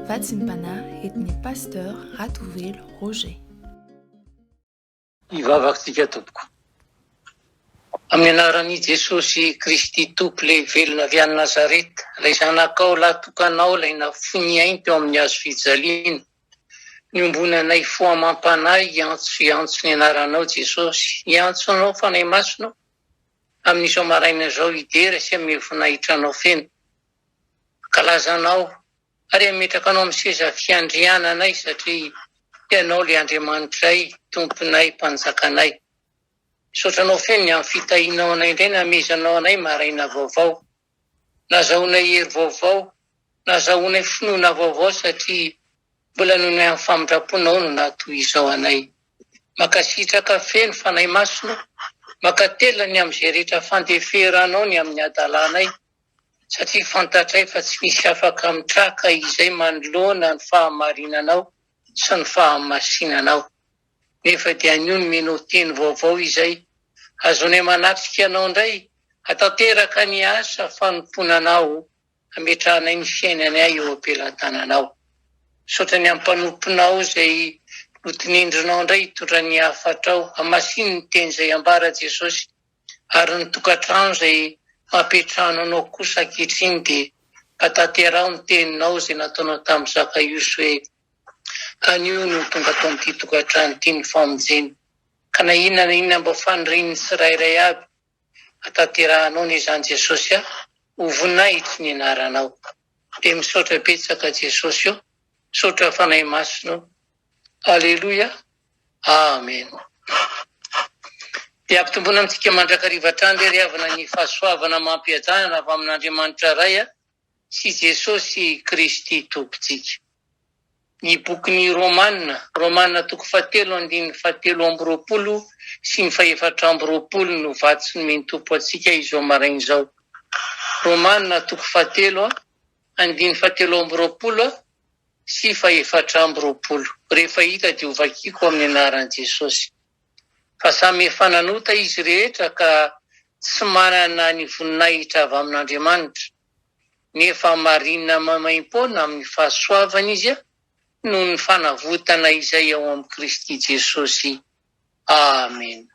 Vatsimpana etny pasteur Ratovelo Roger. Ivavakantsika tompoko. Amin'ny anaran'i Jesosy Kristy Tompo ilay velona avy any Nazareta, ilay zanakao latokanao ilay nafoniainy teo amin'ny hazo fijaliana. Niombonanay fo amampanay iantso ny anaranao Jesosy, iantsonao fanahy masonao. Amin'izao maraina izao idera sy amin'ny voninahitranao feno. Kalazanao ary ametrakanao amin'ny seza fiandriananay satria ianao ilay Andriamanitray, Tomponay, Mpanjakanay. Sotranao feno ny amin'ny fitahinao anay indray, namezanao anay maraina vaovao. Nazahoanay hery vaovao, nazahoanay finoana vaovao satria mbola noho ny amin'ny famindraponao no natoy izao anay. Makasitraka feno fanahy masonao, makatela ny amin'izay rehetra fandeferanao ny amin'ny adalanay, satria fantatray fa tsy misy afaka mitraka izay manoloana ny fahamarinanao sy ny fahamasinanao. Nefa dia anio ny menao teny vaovao izay azonay manatrika anao indray, atateraka ny asa fanomponanao, ametrahanay ny fiainanay eo ampelantananao. Sotra ny ampanomponao izay notinendrinao indray hitondra ny hafatrao, hamasiny ny teny izay ambara Jesosy, ary ny tokantrano izay mampetrahana anao kosa ankehitriny dia ataterao ny teninao izay nataonao tamin'ny Zakaiosy hoe anio no tonga tao amin'ity tokantrano ity ny famonjeny. Ka na inona mba fanirian'ny tsirairay aby, ataterahanao ny izany Jesosy ho voninahitry ny anaranao. Dia misaotra betsaka Jesosy io, misaotra fanahy masonao. Aleluia, amen. Dia ampitomboana amintsika mandrakariva-trany dia riavana ny fahasoavana mampiadanana avy amin'Andriamanitra iray sy Jesosy Kristy Tompontsika. Ny bokin'ny Romanina toko 7:17 sy ny 4:20 no vatsy ny meny tompo antsika izao maraina izao. Romanina toko 7:17 sy 4:20. Rehefa hita dia ho vakiako amin'ny anaran'i Jesosy. Fa samy efa nanota izy rehetra ka tsy manana ny voninahitra avy amin'Andriamanitra. Nefa marinina mamaim-poana amin'ny fahasoavana izy noho ny fanavotana izay ao amin'ny Kristy Jesosy. Amen.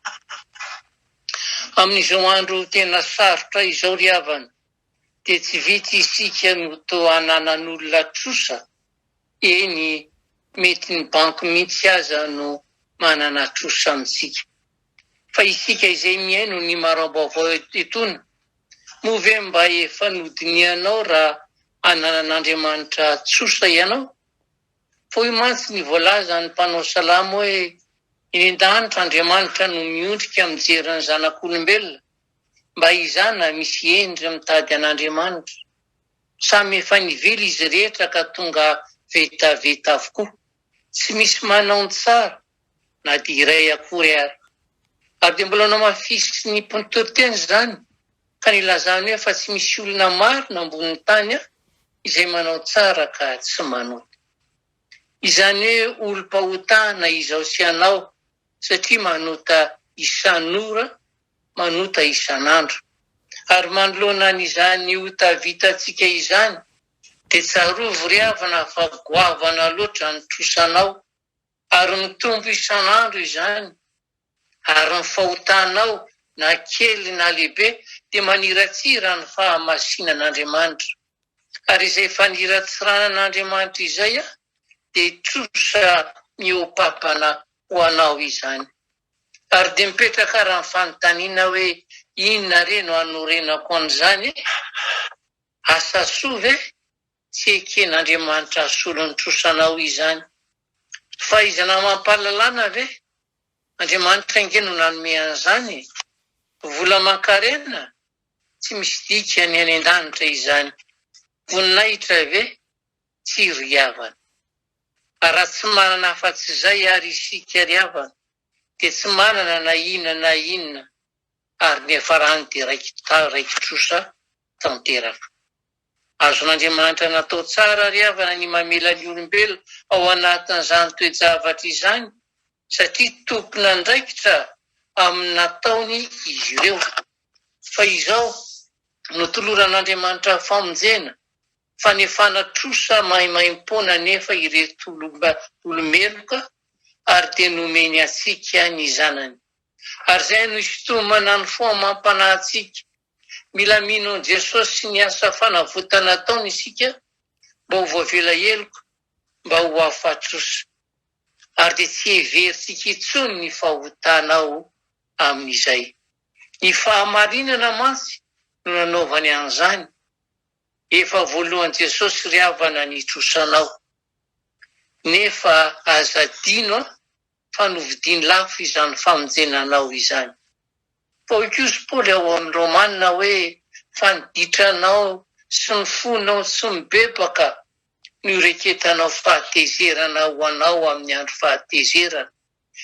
Amin'izao andro tena sarotra izao riavana, dia tsy vitsy isika no toa hananan'olona trosa. Eny, mety ny banky mihitsy aza no manana trosa amintsika. Fa isika izay miaino ny maraom-baovao etona, moa ve mba efa nodinianao raha hananan'Andriamanitra tsosa ianao? Fa hoy mantsy ny voalaza ny mpanao salamo hoe eny an-danitra Andriamanitra no miondrika mijery ny zanak'olombelona, mba izana misy endry mitady an'Andriamanitra. Samy efa nivily izy rehetra ka tonga vetaveta avokoa, tsy misy manao ny tsara na dia iray akory ary. Ary dia mbola namafisy ny mpinotoriteny izany, ka nilazany hoe fa tsy misy olona marina ambonin'ny tany izay manao tsara ka tsy manota. Izany hoe olom-pahotana izao sy anao, satria manota isan'ora, manota isan'andro. Ary manoloana n'izany ota vitantsika izany, dia tsarovo riavana fa goavana loatra ny trosanao, ary mitombo isan'andro izany. Ary ny fahotanao na kely na lehibe dia maniratsira ny fahamasinan'Andriamanitra. Ary izay faniratsiranan'Andriamanitra izay dia trosa mihoapapana ho anao izany. Ary dia mipetraka raha ny fanontaniana hoe inona re no hanorenako an'izany? Asa soa ve? Tsy eken'Andriamanitra hasolo ny trosanao izany. Fahaizana mampahalalana ve? Andriamanitra inge no nanome an'izany. Vola mankarena? Tsy misy dikany any an-danitra izany. Voninahitra ve? Tsy riavana. Raha tsy manana afa-tsy izay ary isika riavana, dia tsy manana na inona, ary ny hafarany dia raiky trosa tanteraka. Azon'Andriamanitra natao tsara riavana ny mamela ny olombelona ao anatin'izany toe-javatra izany, satria tompona andraikitra amin'ny nataony izy ireo. Fa izao, notoloran'Andriamanitra famonjena, fanefana trosa maimaimpona nefa ireto olomeloka ary dia nomeny atsika ny zanany. Ary izay no isotomana ny foa mampanahintsika. Mila mino an Jesosy sy ny asa fanavotana ataony isika mba ho voavela heloka, mba ho afatrosa. Ary dia tsy heverintsika intsony ny fahotanao amin'izay. Ny fahamarinana mantsy no nanaovany an'izany. Efa voalohan Jesosy ry havana ny trosanao. Nefa azadino fa novidiny lafo izany famonjenanao izany. Paoly Paoly ao amin'ny Romanina hoe faniditranao sy ny fonao sy mibebaka no ireketanao fahatezerana ho anao amin'ny andro fahatezerana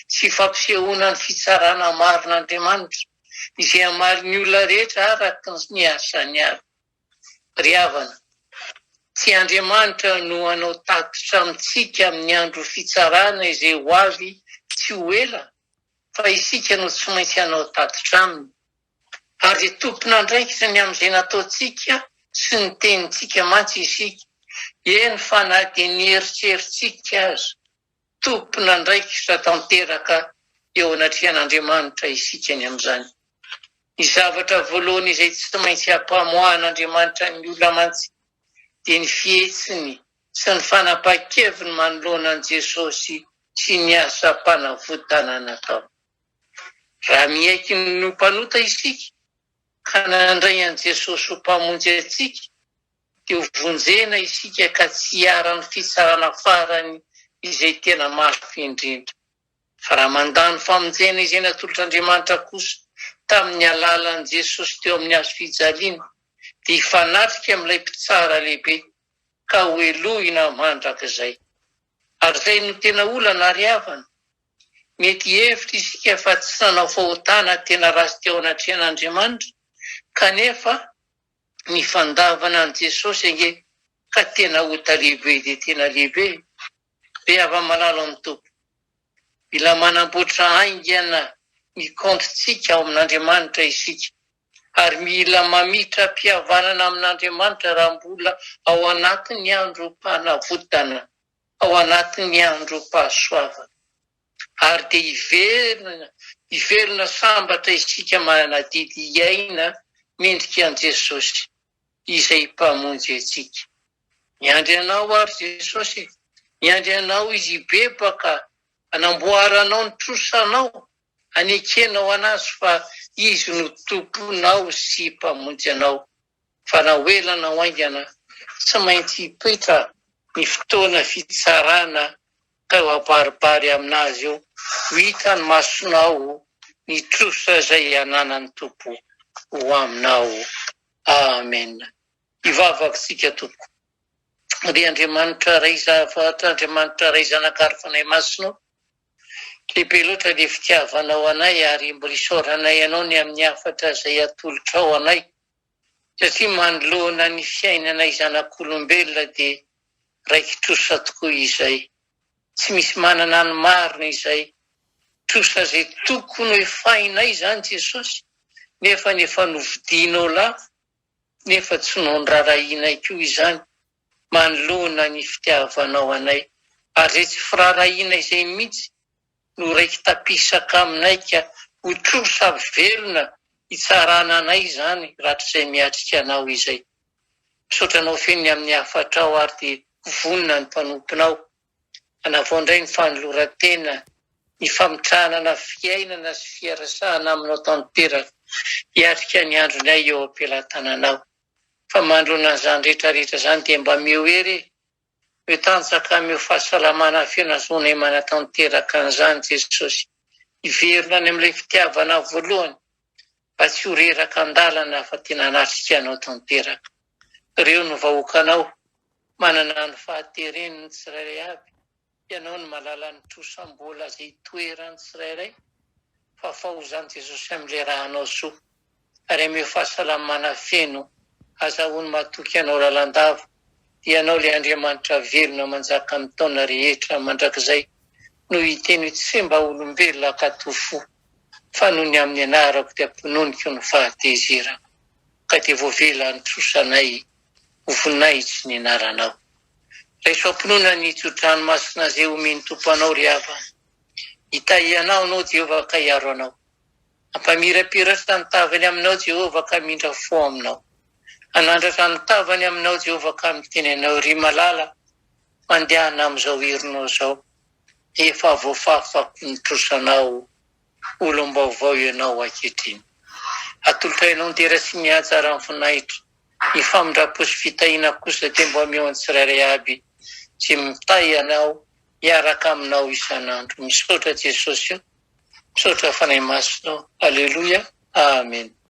sy fampisehoana ny fitsarana marin'Andriamanitra izay hamaly ny olona rehetra araka ny asany avy. Ry havana, tsy Andriamanitra no hanao tatitra amintsika amin'ny andro fitsarana izay ho avy tsy ho ela, fa isika no tsy maintsy hanao tatitra aminy. Ary dia tompon'andraikitra ny amin'izay nataontsika sy ny tenintsika mantsy isika. Eny fa na dia ny eritrerintsika aza, tompon'andraikitra tanteraka eo anatrehan'Andriamanitra isika ny amin'izany. Ny zavatra voalohany izay tsy maintsy hampamoahan'Andriamanitra ny olona mantsy dia ny fihetsiny sy ny fanapahan-keviny manoloana an Jesosy sy ny asa-panavotana natao. Raha mihaiky no mpanota isika ka nandray an Jesosy ho mpamonjy antsika, dia ho vonjena isika ka tsy hiara ny fitsarana farany izay tena mafy indrindra. Fa raha mandany famonjena izay natolotr'Andriamanitra kosa tamin'ny alalan'i Jesosy teo amin'ny hazo fijaliana, dia hifanatrika amin'ilay mpitsara lehibe ka ho elohina mandrakizay. Ary izay no tena olana ry havana. Mety hevitra isika fa tsy nanao fahotana tena ratsy teo anatrehan'Andriamanitra, kanefa ny fandavana an Jesosy ange ka tena ota lehibe dia tena lehibe. Be ava-malalo amin'ny tompo. Mila manamboatra haingana ny kaontritsika ao amin'Andriamanitra isika. Ary mila mamitra mpihavanana amin'Andriamanitra raha mbola ao anatin'ny androm-panavotana, ao anatin'ny androm-pahasoavana. Ary dia hiverina sambatra isika manana didy iaina mendrika an Jesosy izay mpamonjy antsika. Miandry anao ary Jesosy, miandry anao izy bebaka, anamboaranao ny trosanao, anekenao anazy fa izy no tomponao sy mpamonjy anao. Fa na hoelana ho aingana, tsy maintsy hipetra ny fotoana fitsarana ka ho abaribary aminazy eo, ho hita ny masonao ny trosa izay ananan'ny tompo ho aminao. Amen. Hivavaka tsika tompo. Ry Andriamanitra ray zavatra, Andriamanitra ray zanakary fanay masonao, lehibe loatra le fitiavanao anay ary mbola isaoranay ianao ny amin'ny hafatra izay atolotra ao anay. Satria manoloana ny fiainanay zanak'olombelona dia raiky trosa tokoa izay. Tsy misy manana ny marina izay. Trosa izay tokony hoe fainay izany Jesosy, nefa novidinao lafo, nefa tsy nondrarahinay koa izany. Manoloana ny fitiavanao anay. Ary izay tsy firarahiana izay mihitsy no raiky tapisaka aminay ka ho trosa velona hitsarana anay izany rahatr'izay miatrika anao izay. Misaotra anao feny amin'ny hafatra ao ary dia vonina ny mpanomponao. Anavao indray ny fanoloran-tena, ny famitranana fiainana sy fiarasahana aminao tanteraka hiatrika ny andronay eo am-pelantananao. Fa mandrona an'izany rehetrarehetra izany dia mba mioery, hoe tanjaka meo fahasalamana fianazonay manatanteraka an'izany Jesosy. Hiverina any amin'ilay fitiavana voalohany, mba tsy ho reraka andalana fa tena natrika anao tanteraka. Ireo no vahoakanao, manana ny fahatereniny tsirairay avy. Ianao no malala ny trosambola izay toerany tsirairay, fa fahozany Jesosy amin'ilay rahanao soa. Ary ameo fahasalamana feno, azahoany matoky anao lalandava, dia anao ilay Andriamanitra velona manjaka amin'ny taona rehetra mandrakizay, no hiteny tsy mba olombelona katofo, fa noho ny amin'ny anarako dia ampononika ny fahatezerana. Ka dia voavela ny trosanay ho voninahitsy ny anaranao. Raisoam-pinoana ny tsodranomasina zay omeny tompoanao ry havana. Hitaianao anao Jehovah ka hiaro anao. Ampamirapiratra ny tavany aminao Jehovah ka mindra fo aminao. Anandratra ny tavany aminao Jehovah ka miteny anao ry malala mandehana amin'izao herinao zao. Efa voafafako ny trosanao olom-baovao ianao ankehitriny. Atolotrainao ny tera sy mihaja raha ny voninahitra. Ny famindra-po sy fitahiana kosa dia mbo ameo ny tsirairay aby sy mitahy anao hiaraka aminao isan'andro. Misaotra Jesosy io, misaotra fanahy masonao. Aleluia. Amen.